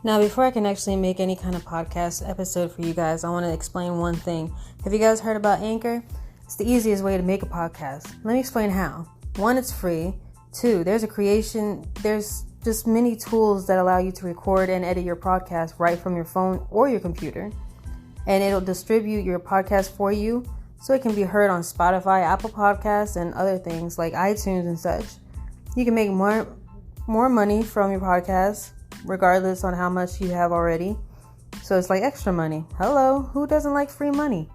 Now, before I can actually make any kind of podcast episode for you guys, I want to explain one thing. Have you guys heard about Anchor? It's the easiest way to make a podcast. Let me explain how. One, it's free. Two, there's just many tools that allow you to record and edit your podcast right from your phone or your computer. And it'll distribute your podcast for you so it can be heard on Spotify, Apple Podcasts, and other things like iTunes and such. You can make more money from your podcast regardless on how much you have already. So it's like extra money. Hello, who doesn't like free money?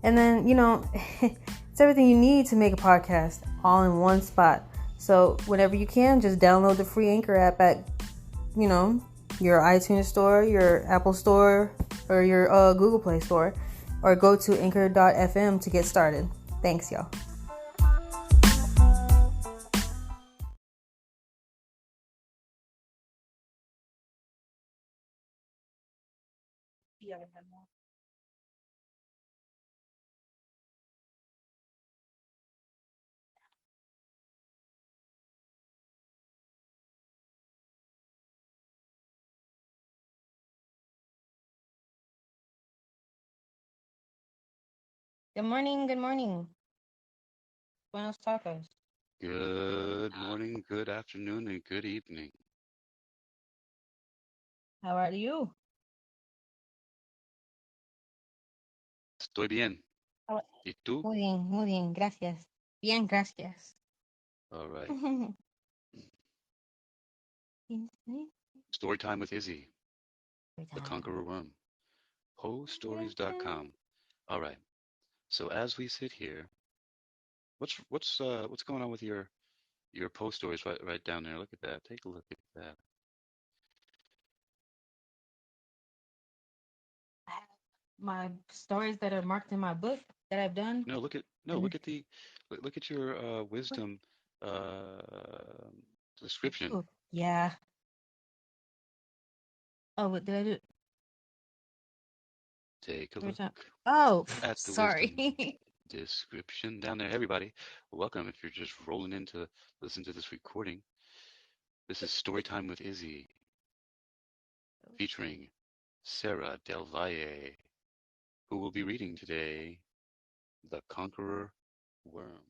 And then, it's everything you need to make a podcast all in one spot. So whenever you can, just download the free Anchor app at, your iTunes store, your Apple store, or your Google Play store, or go to anchor.fm to get started. Thanks, y'all. Good morning. Buenos tacos. Good morning, good afternoon, and good evening. How are you? Estoy bien. ¿Y tú? Muy bien, gracias. Bien, gracias. All right. Storytime with Izzii, the Conqueror Worm. PoeStories.com. All right. So as we sit here, what's going on with your Poe stories right down there? Look at that. Take a look at that. My stories that are marked in my book that I've done. Look at the look at your wisdom uh description. Ooh, yeah. Oh, what did I do? Take a Every look time. Oh, at the wisdom sorry. description down there. Everybody, welcome if you're just rolling in to listen to this recording. This is Storytime with Izzii, featuring Sarah Del Valle, who will be reading today The Conqueror Worm.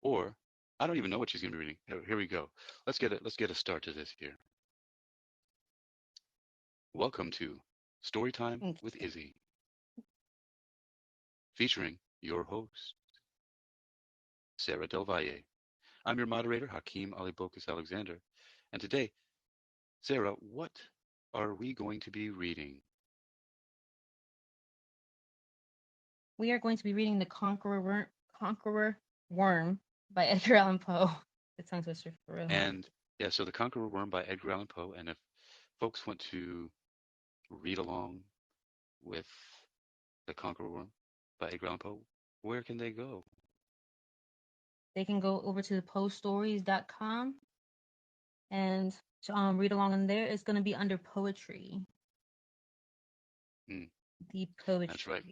Or, I don't even know what she's going to be reading. Here we go. Let's get a start to this here. Welcome to Storytime with Izzii, featuring your host, Sarah Del Valle. I'm your moderator, Hakeem Alexander, and today, Sarah, what are we going to be reading? We are going to be reading The Conqueror Worm by Edgar Allan Poe. It's tongue twister for real. And yeah, so The Conqueror Worm by Edgar Allan Poe. And if folks want to read along with The Conqueror Worm by Edgar Allan Poe, where can they go? They can go over to poestories.com and read along in there. It's going to be under poetry. The poetry. That's right.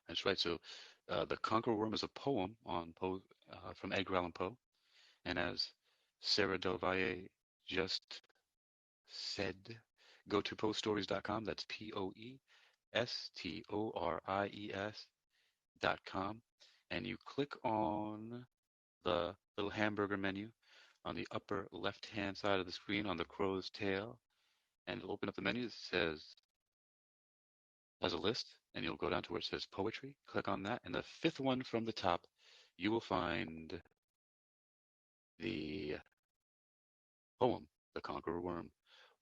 That's right. So, The Conqueror Worm is a poem on Poe from Edgar Allan Poe, and as Sarah Del Valle just said, go to poestories.com. That's POESTORIES.com, and you click on the little hamburger menu on the upper left-hand side of the screen on the crow's tail, and it'll open up the menu that says as a list, and you'll go down to where it says poetry. Click on that, and the fifth one from the top, you will find the poem, The Conqueror Worm.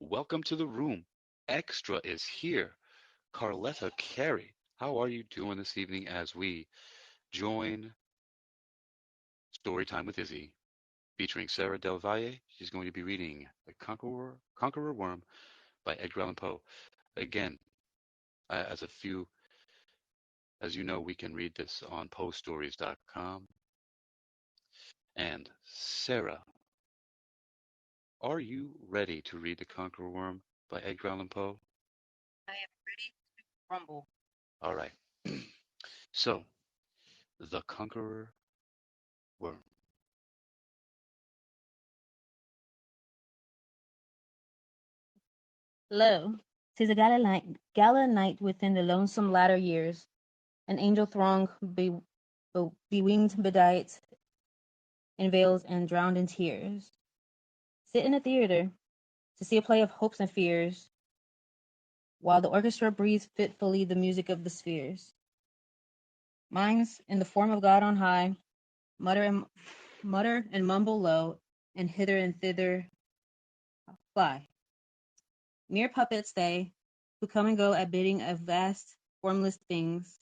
Welcome to the room. Extra is here. Carletta Carey, how are you doing this evening as we join Storytime with Izzii, featuring Sarah Del Valle? She's going to be reading The Conqueror Worm by Edgar Allan Poe. Again, as you know, we can read this on poststories.com. And Sarah, are you ready to read The Conqueror Worm by Edgar Allan Poe? I am ready to rumble. All right. So, The Conqueror Worm. Lo, 'tis a gala night within the lonesome latter years, an angel throng bewinged, bedight in veils and drowned in tears. Sit in a theater to see a play of hopes and fears, while the orchestra breathes fitfully the music of the spheres. Minds, in the form of God on high, mutter and mumble low, and hither and thither fly. Mere puppets they, who come and go at bidding of vast, formless things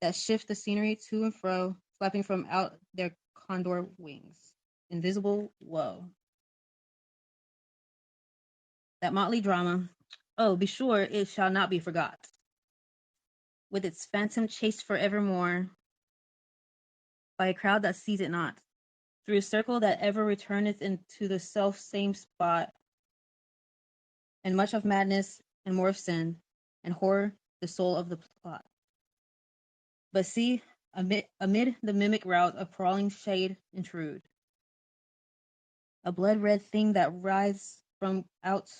that shift the scenery to and fro, flapping from out their condor wings. Invisible woe. That motley drama, oh, be sure it shall not be forgot, with its phantom chased forevermore by a crowd that sees it not, through a circle that ever returneth into the self same spot, and much of madness and more of sin, and horror the soul of the plot. But see, amid the mimic rout of crawling shade intrude, a blood red thing that writhes from out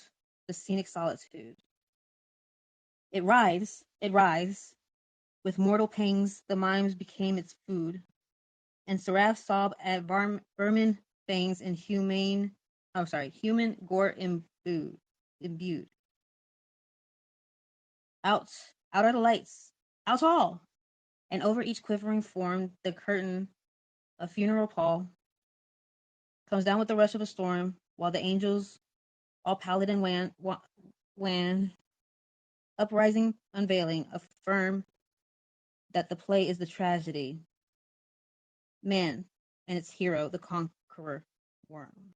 the scenic solitude. It writhes, with mortal pangs the mimes became its food, and seraphs sob at vermin fangs and human gore imbued. Out, out are the lights, out all! And over each quivering form the curtain, a funeral pall, comes down with the rush of a storm, while the angels, all pallid and wan, uprising, unveiling, affirm that the play is the tragedy. Man and its hero, the Conqueror Worm.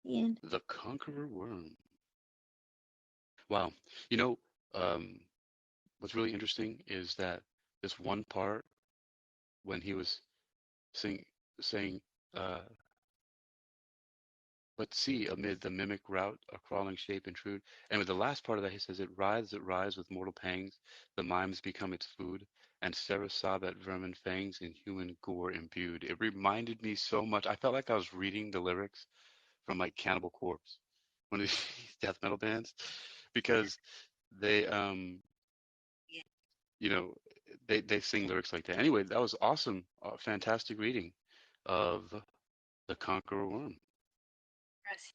The end. The Conqueror Worm. Wow. You know, um, what's really interesting is that this one part when he was sing, saying, uh, "But see, amid the mimic rout, a crawling shape intrude." And with the last part of that, he says, it writhes with mortal pangs. The mimes become its food, and seraphs sob at vermin fangs in human gore imbued. It reminded me so much. I felt like I was reading the lyrics from like Cannibal Corpse, one of these death metal bands, because they, you know, they sing lyrics like that. Anyway, that was awesome, fantastic reading of The Conqueror Worm.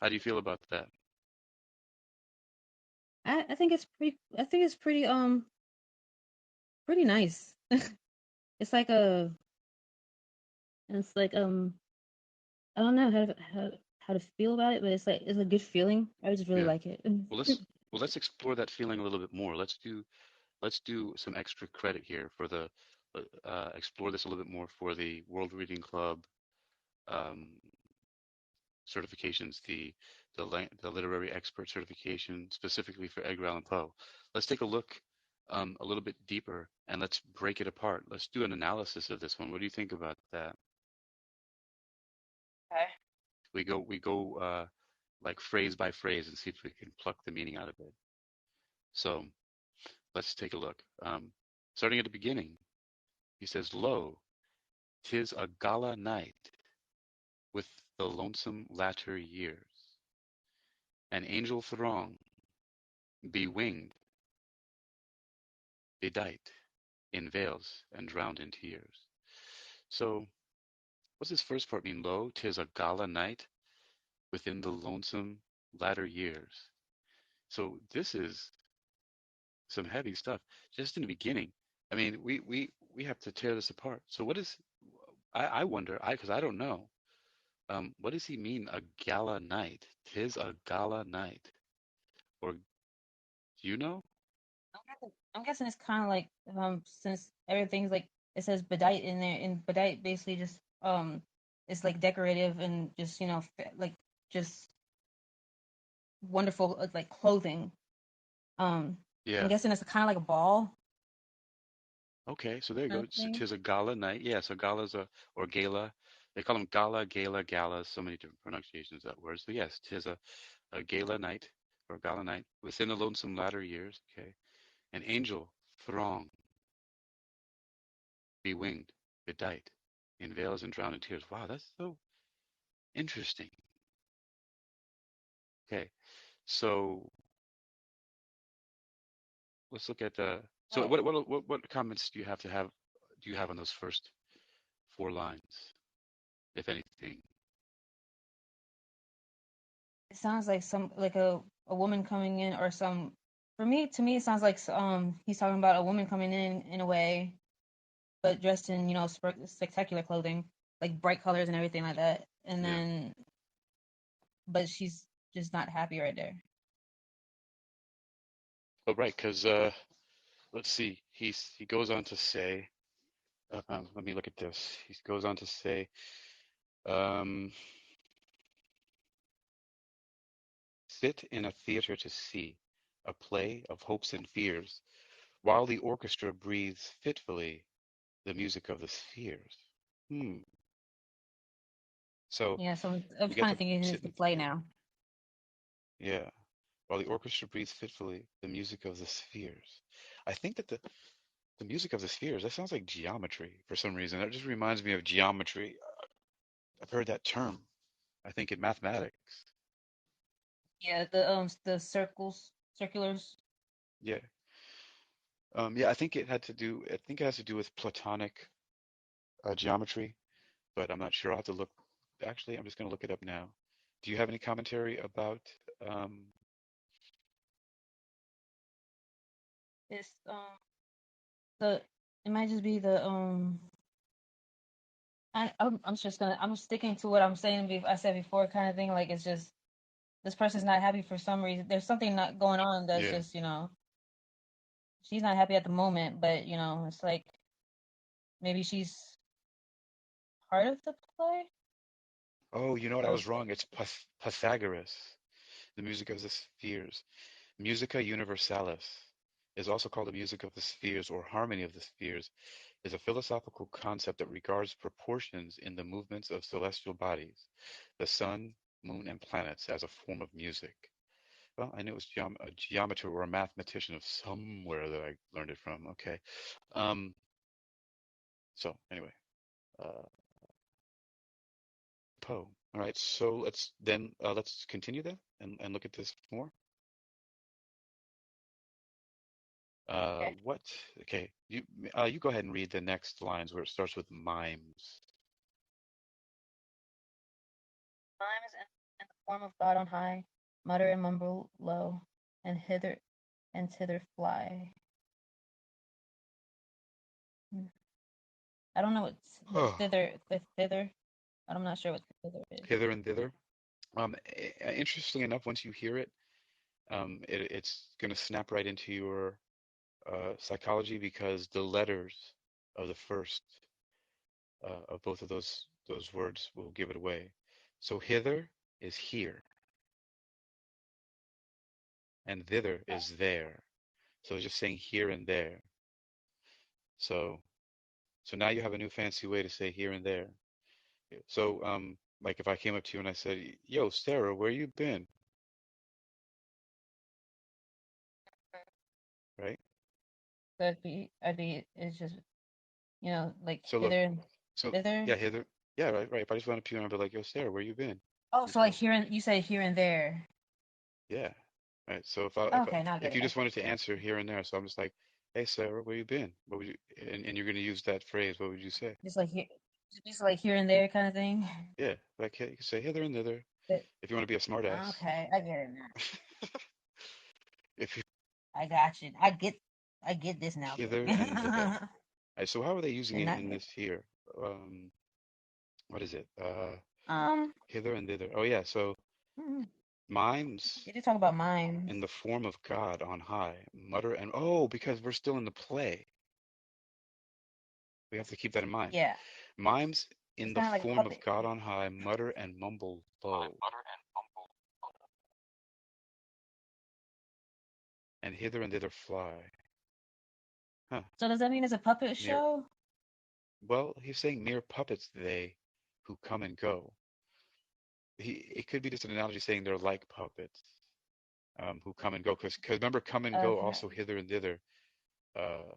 How do you feel about that? I think it's pretty. I think it's pretty nice. It's like a. It's like I don't know how to feel about it, but it's a good feeling. I just really Yeah. like it. Well, let's explore that feeling a little bit more. Let's do some extra credit here for the explore this a little bit more for the World Reading Club um, certifications, the literary expert certification specifically for Edgar Allan Poe. Let's take a look a little bit deeper and let's break it apart. Let's do an analysis of this one. What do you think about that? Okay. We go like phrase by phrase and see if we can pluck the meaning out of it. So let's take a look. Starting at the beginning, he says, "Lo, 'tis a gala night with the lonesome latter years, an angel throng, bewinged, bedight in veils and drowned in tears." So, what's this first part mean? Lo, 'tis a gala night within the lonesome latter years. So this is some heavy stuff just in the beginning. I mean, we have to tear this apart. So what is I wonder, because I don't know. What does he mean, a gala night? 'Tis a gala night. Or do you know? I'm guessing it's kind of like since everything's like it says bedight in there, and bedight basically just it's like decorative and just like just wonderful like clothing. I'm Yeah. guessing it's kind of like a ball Okay, so there you kind go. of thing. 'Tis a gala night. Yeah, so gala's a or gala. They call them gala, gala, gala. So many different pronunciations of that word. So yes, 'tis a gala night or gala night within the lonesome latter years. Okay, an angel throng, bewinged, bedight, in veils and drowned in tears. Wow, that's so interesting. Okay, so let's look at the. So Right. what comments do you have on those first four lines, if anything? It sounds like some like a woman coming in or some. For me, to me, it sounds like he's talking about a woman coming in a way, but dressed in spectacular clothing, like bright colors and everything like that. And Yeah. then, but she's just not happy right there. Oh, right, because let's see. He goes on to say. Let me look at this. He goes on to say. Um, Sit in a theater to see a play of hopes and fears, while the orchestra breathes fitfully the music of the spheres. Hmm. So Yeah, so I'm you get kind of to thinking it's sit the in, play now. yeah, while the orchestra breathes fitfully the music of the spheres. I think that the music of the spheres, that sounds like geometry for some reason. That just reminds me of geometry. I've heard that term, I think in mathematics. Yeah, the circulars. Yeah. Yeah, I think I think it has to do with Platonic geometry, but I'm not sure. I'll have to look. Actually, I'm just going to look it up now. Do you have any commentary about? Um, It's the it might just be the I'm just gonna I'm sticking to what I'm saying. I said before, kind of thing. Like it's just this person's not happy for some reason. There's something not going on that's yeah. just she's not happy at the moment, but it's like maybe she's part of the play. Oh, you know what? I So was wrong. It's Pythagoras, the music of the spheres. Musica universalis is also called the music of the spheres or harmony of the spheres, is a philosophical concept that regards proportions in the movements of celestial bodies, the sun, moon, and planets as a form of music. Well, I knew it was a geometer or a mathematician of somewhere that I learned it from. Okay. Um, so anyway, uh, Poe. All right. So let's continue then and look at this more. okay. What? Okay. You go ahead and read the next lines where it starts with mimes. Time is in the form of God on high, mutter and mumble low, and hither and thither fly. Hmm. I don't know what Oh, thither. I'm not sure what thither is. hither and thither. Interestingly enough, once you hear it, it's going to snap right into your psychology because the letters of the first of both of those words will give it away. So hither is here, and thither is there. So it's just saying here and there. So so now you have a new fancy way to say here and there. So like if I came up to you and I said, "Yo, Sarah, where you been?" Right? So I'd be it's just like So look, hither and so thither. yeah, hither, yeah, right, right. If I just went up to you and I'd be like, "Yo, Sarah, where you been?" Oh, You'd so be like like, here and you say here and there. "Yeah." Right. So Okay, now I get if it. you I just get wanted it. to answer here and there, so I'm just like, "Hey, Sarah, where you been?" What would you and you're gonna use that phrase, what would you say? Just like here and there kind of thing. Yeah, like hey, you can say hither and thither But if you want to be a smartass. okay, I get it now. If you I got you. I get this now. hither and there. Right, so how are they using Did it not in get. this here? Um, what is it? Um, Hither and thither. Oh yeah, so hmm, mimes you did talk about mimes. in the form of God on high, mutter and oh, because we're still in the play. We have to keep that in mind. Yeah, Mimes it's in the kind of like a form of puppet. God on high, mutter and mumble low, and hither and thither fly. Huh. So does that mean it's a puppet Mere show? well, he's saying mere puppets they who come and go. It could be just an analogy saying they're like puppets who come and go. Because remember, come and go Okay. also hither and thither. Uh,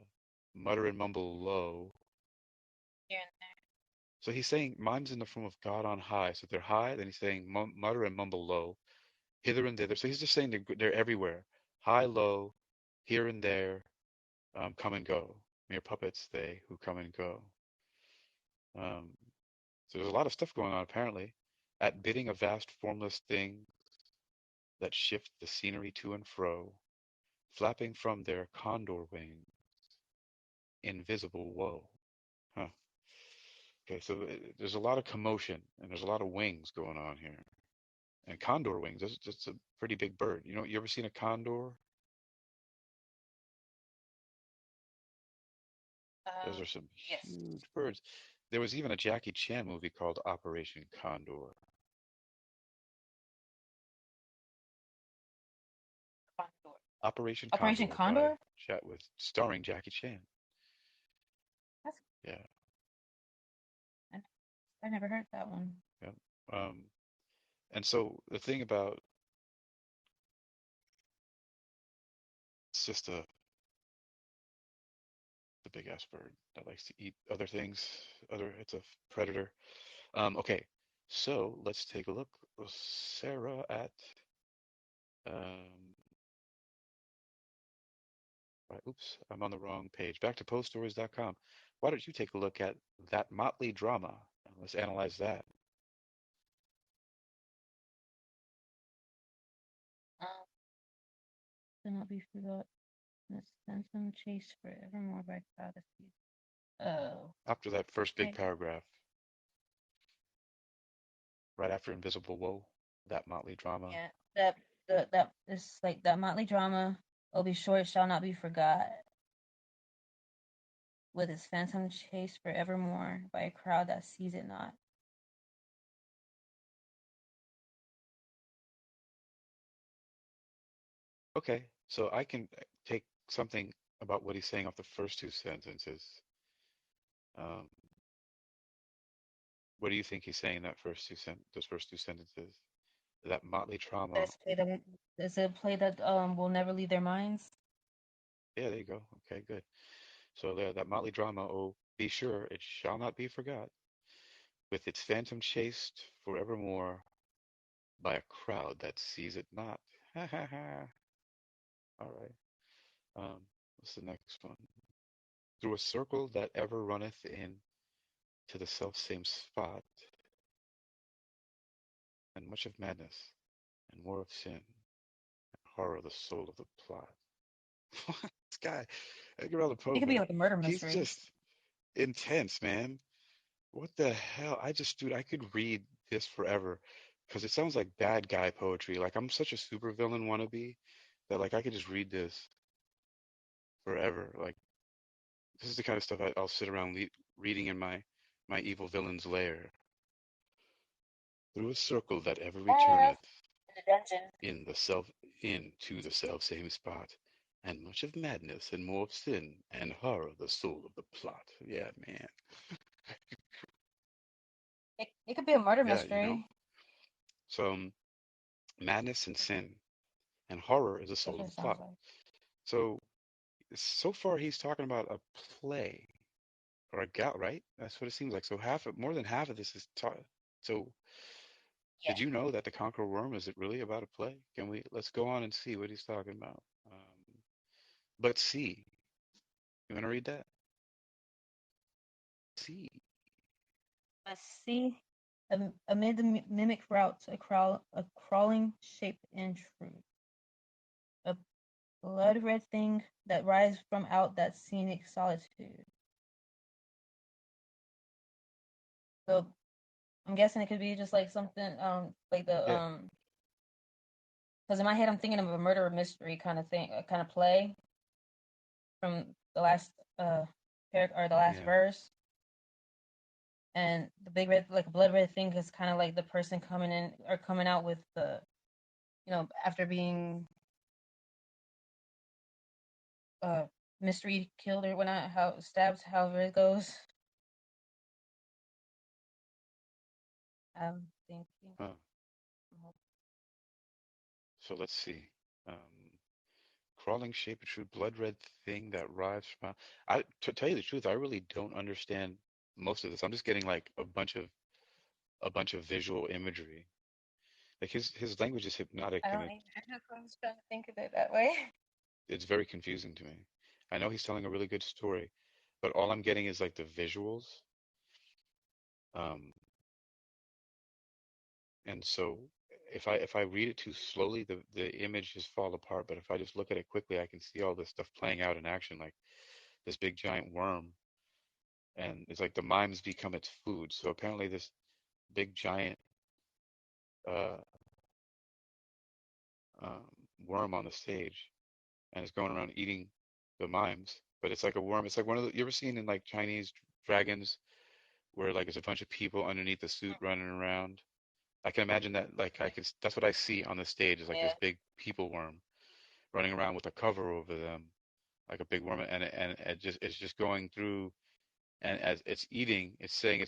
mutter and mumble low. Here and So he's saying mimes in the form of God on high. So they're high. Then he's saying mutter and mumble low. hither and thither. So he's just saying they're everywhere, high, low, here and there, come and go. Mere puppets they who come and go. Um, so there's a lot of stuff going on apparently. At bidding of vast formless things that shift the scenery to and fro, flapping from their condor wings, invisible woe. Huh. Okay, so there's a lot of commotion and there's a lot of wings going on here. And condor wings, that's just a pretty big bird. You know, you ever seen a condor? Those are some Yes. huge birds. There was even a Jackie Chan movie called Operation Condor. Condor. Operation Operation Condor by Condor? with starring Jackie Chan. That's Yeah, I, I never heard that one. yeah. Um, and so the thing about it's just a big ass bird that likes to eat other things. It's a predator. Okay, so let's take a look, Sarah, at um, right, oops, I'm on the wrong page. Back to poststories.com. Why don't you take a look at that motley drama? Let's analyze that. Um, do not be forgot. Let's send some chase forevermore by Odyssey. Oh, After that first big okay. paragraph, right after Invisible Woe, that motley drama. Yeah, that is like that motley drama. Will be short, shall not be forgot. With its phantom chase forevermore by a crowd that sees it not. Okay, so I can take something about what he's saying off the first two sentences. Um, what do you think he's saying in those first two sentences? That motley That trauma. it's a play that it's a play that will never leave their minds. Yeah, there you go. Okay, good. So there, that motley drama. Oh, be sure it shall not be forgot, with its phantom chased forevermore by a crowd that sees it not. Ha ha ha. All right. What's the next one? Through a circle that ever runneth in to the self same spot, and much of madness, and more of sin, and horror the soul of the plot. This guy, Edgar Allan Poe, It could be man, like a murder he's mystery. just intense, man. What the hell? Dude, I could read this forever because it sounds like bad guy poetry. Like I'm such a supervillain wannabe that like I could just read this forever. Like this is the kind of stuff I'll sit around reading in my evil villain's lair. Through a circle that ever Ah, returneth in the dungeon. in the self into the self same spot, and much of madness and more of sin and horror the soul of the plot. Yeah, man. It could be a murder Yeah, you know. mystery. So madness and sin and horror is the That's soul of what it the sounds plot. like. So far he's talking about a play or a gal, right? That's what it seems like. So more than half of this is taught. So Yeah. did you know that the Conqueror Worm is it really about a play? Let's go on and see what he's talking about. But see, you want to read that? See, Let's see. Amid the mimic routes, a crawling shape intrude. A blood red thing that rises from out that scenic solitude. So I'm guessing it could be just like something like the yeah, because in my head I'm thinking of a murder mystery kind of thing, kind of play from the last or the last yeah, verse. And the big red, like blood red thing, is kind of like the person coming in or coming out with the, after being uh mystery killed or whatnot, how stabbed, however it goes. I'm thinking. huh. So let's see. Um, crawling shape, a true blood red thing that rives from. To tell you the truth, I really don't understand most of this. I'm just getting like a bunch of visual imagery. Like his language is hypnotic, I and don't even. I'm just trying to think of it that way. it's very confusing to me. I know he's telling a really good story, but all I'm getting is like the visuals. Um, and so if I read it too slowly, the image just fall apart. But if I just look at it quickly, I can see all this stuff playing out in action, like this big giant worm, and it's like the mimes become its food. So apparently, this big giant uh, um, worm on the stage, and it's going around eating the mimes. But it's like a worm. It's like one of the you ever seen in like Chinese dragons where like there's a bunch of people underneath the suit running around. I can imagine that like that's what I see on the stage is like Yeah. this big people worm running around with a cover over them like a big worm and it's just going through and as it's eating it's saying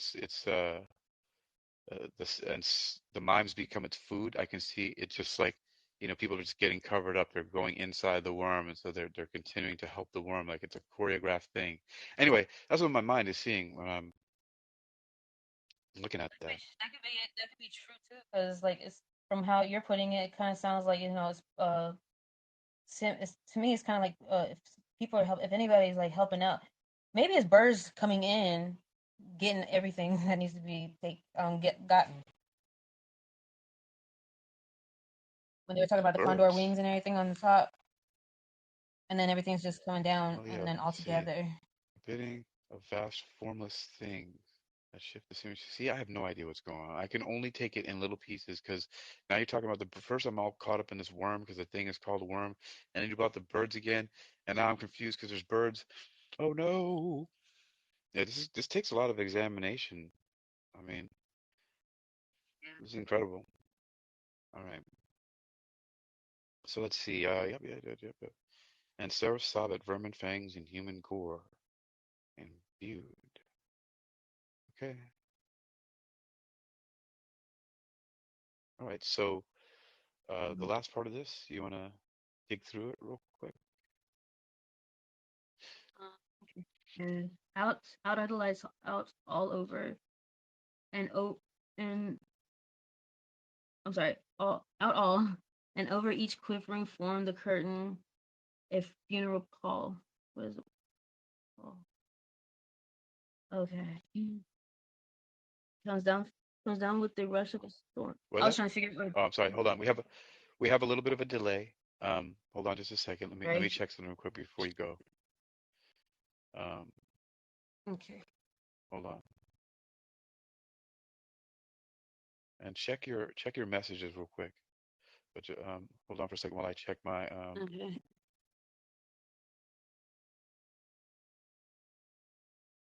the mimes become its food. I can see it's just like people are just getting covered up. They're going inside the worm, and so they're continuing to help the worm like it's a choreographed thing. Anyway, that's what my mind is seeing when I'm looking at that. Which that could be true too, because like it's from how you're putting it, it kind of sounds like it's to me it's kind of like if people are if anybody's like helping out, maybe it's birds coming in, getting everything that needs to be get gotten. When they were talking about the condor Birds. wings and everything on the top, and then everything's just coming down, Oh yeah, and then all let's see. together. Bidding of vast formless things that shift the image. See, I have no idea what's going on. I can only take it in little pieces because now you're talking about the first I'm all caught up in this worm because the thing is called a worm, and then you brought the birds again, and now I'm confused because there's birds. Oh no! Yeah, this takes a lot of examination. I mean, this is incredible. All right, so let's see. Yep. And Sarah saw that vermin fangs and human gore and viewed. Okay. All right. So the last part of this, you want to dig through it real quick? Okay. And out idolize out all over and and I'm sorry, all and over each quivering form the curtain a funeral pall. What is it? Pall? Okay. Comes down comes down with the rush of a storm. What I was that? trying to figure out Oh, I'm sorry. Hold on. We have a little bit of a delay. Hold on just a second. Let me right. check something real quick before you go. Um, Okay. hold on. And check your messages real quick. But hold on for a second while I check my Okay.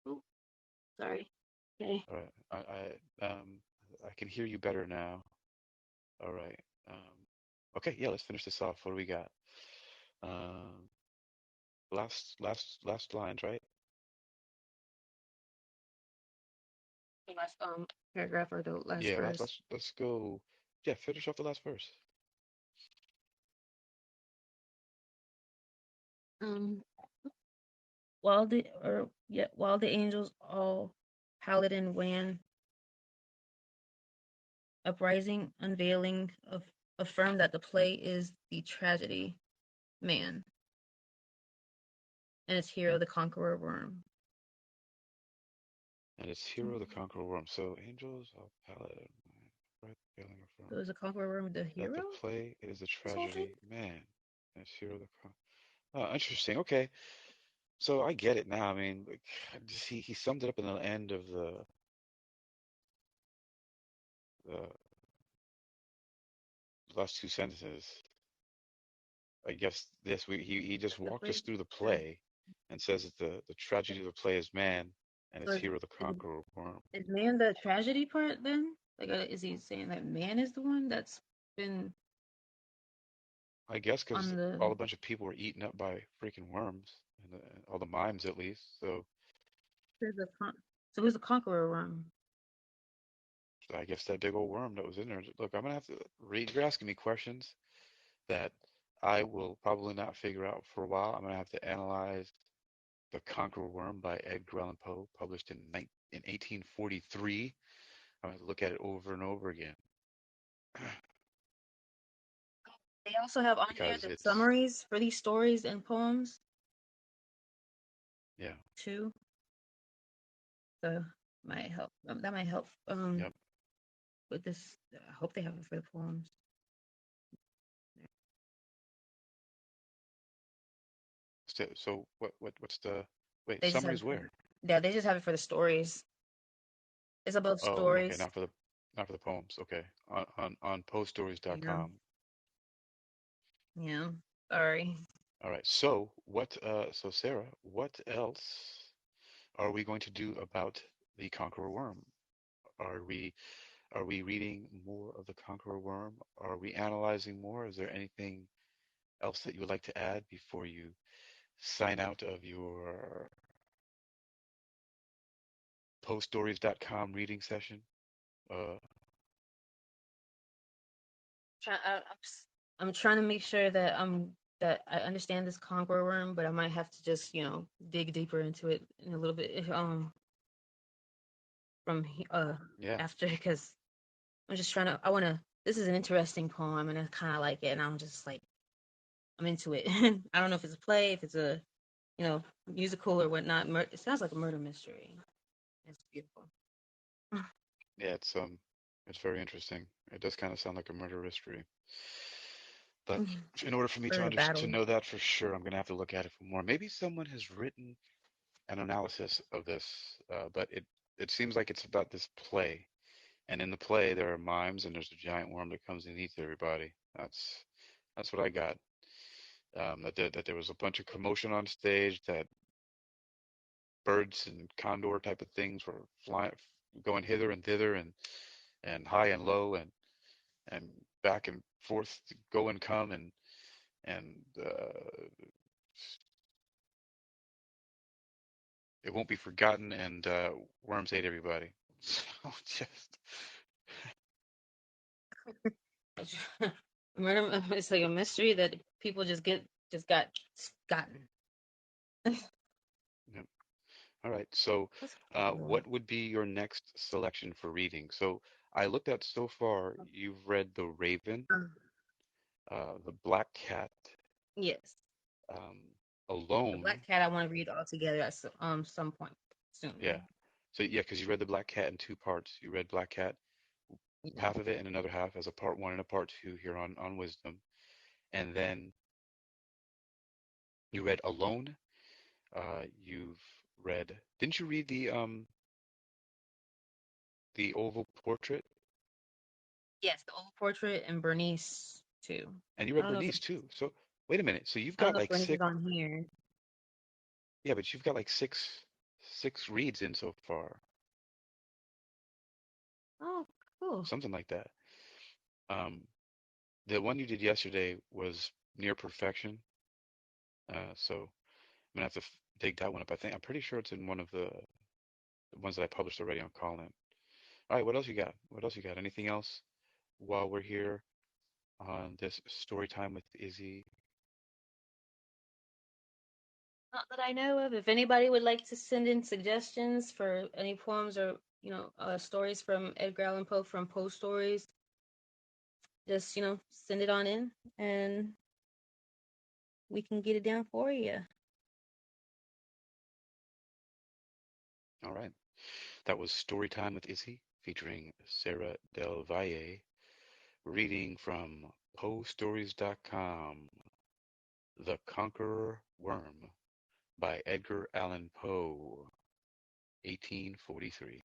Oh, sorry. Okay. all right. I can hear you better now. All right. Okay, yeah, let's finish this off. What do we got? Um, last lines, right? The last paragraph or the last Yeah, verse. let's go. Yeah, finish off the last verse. Um while the angels all pallid and wan, uprising, unveiling, affirm that the play is the tragedy, man, and its hero, the Conqueror Worm. And it's Hero the Conqueror Worm. So angels of palette, right? Failing So affirm is the Conqueror Worm the that hero? the play is a This whole thing? tragedy. Man, and it's Hero the Con. Oh, interesting. Okay, so I get it now. I mean, like, he summed it up in the end of the last two sentences. I guess he just The walked us play. through the play and says that the tragedy of the play is man and So it's Hero the Conqueror Worm. is man the tragedy part then? Like, is he saying that man is the one that's been I guess because on the all a bunch of people were eaten up by freaking worms and all the mimes at least. So there's a so who's the Conqueror Worm? I guess that big old worm that was in there. Look, I'm gonna have to read. You're asking me questions that I will probably not figure out for a while. I'm gonna have to analyze The Conqueror Worm by Edgar Allan Poe, published in 1843. I'm gonna look at it over and over again. They also have on here because the it's summaries for these stories and poems yeah, too. So might help. That might help. yep. With this, I hope they have it for the poems. So what's the wait They just have it summaries for, where? yeah, they just have it for the stories. It's about Oh, okay, stories. not for the poems. Okay, on Yeah, poststories.com. yeah. Sorry. All right. So so Sarah, what else are we going to do about the Conqueror Worm? Are we are we reading more of the Conqueror Worm? Are we analyzing more? Is there anything else that you would like to add before you sign out of your poststories.com reading session? Uh, I'm trying to make sure that that I understand this Conqueror Worm, but I might have to just dig deeper into it in a little bit from yeah. after because I'm just trying to. I want to. This is an interesting poem, and I kind of like it, and I'm just like I'm into it. I don't know if it's a play, if it's a musical or whatnot. It sounds like a murder mystery. It's beautiful. Yeah, it's very interesting. It does kind of sound like a murder mystery. But in order for me to Or a to battle. know that for sure, I'm gonna have to look at it for more. Maybe someone has written an analysis of this, but it seems like it's about this play, and in the play there are mimes, and there's a giant worm that comes and eats everybody. That's what I got. That there was a bunch of commotion on stage, that birds and condor type of things were flying, going hither and thither, and high and low, and back and forth, go and come, and it won't be forgotten, and worms ate everybody. So just Murder. It's like a mystery that people just got gotten. yeah. All right. So, That's cool. what would be your next selection for reading? So, I looked at so far, you've read The Raven, The Black Cat, Yes. um, The Alone. Black Cat I want to read all together at some point Yeah. soon. So, yeah, because you read The Black Cat in two parts. You read Black Cat, Yeah. half of it and another half as a part one and a part two here on Wisdom. And then you read Alone. You've read, didn't you read the Oval Portrait? Yes, the old portrait and Bernice too. And you I read don't know if Bernice too. So, wait a minute. So you've I don't got know if like Bernice is six. on here. Yeah, but you've got like six reads in so far, Oh, cool. something like that. Um, the one you did yesterday was near perfection. So I'm gonna have to dig that one up. I'm pretty sure it's in one of the ones that I published already on Callin. All right, what else you got? What else you got? Anything else while we're here on this story time with Izzy? Not that I know of. If anybody would like to send in suggestions for any poems or stories from Edgar Allan Poe from Poe Stories, just send it on in, and we can get it down for you. All right, that was story time with Izzy featuring Sarah Del Valle, reading from PoeStories.com. The Conqueror Worm by Edgar Allan Poe, 1843.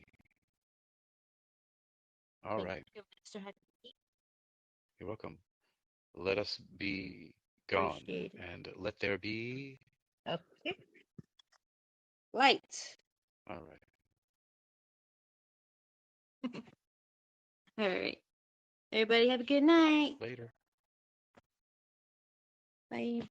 All Thank right, you, Mr. Hakeem. you're welcome. Let us be gone, Appreciate it. and let there be. Okay. Light. All right, All right. Everybody have a good night. later. Bye.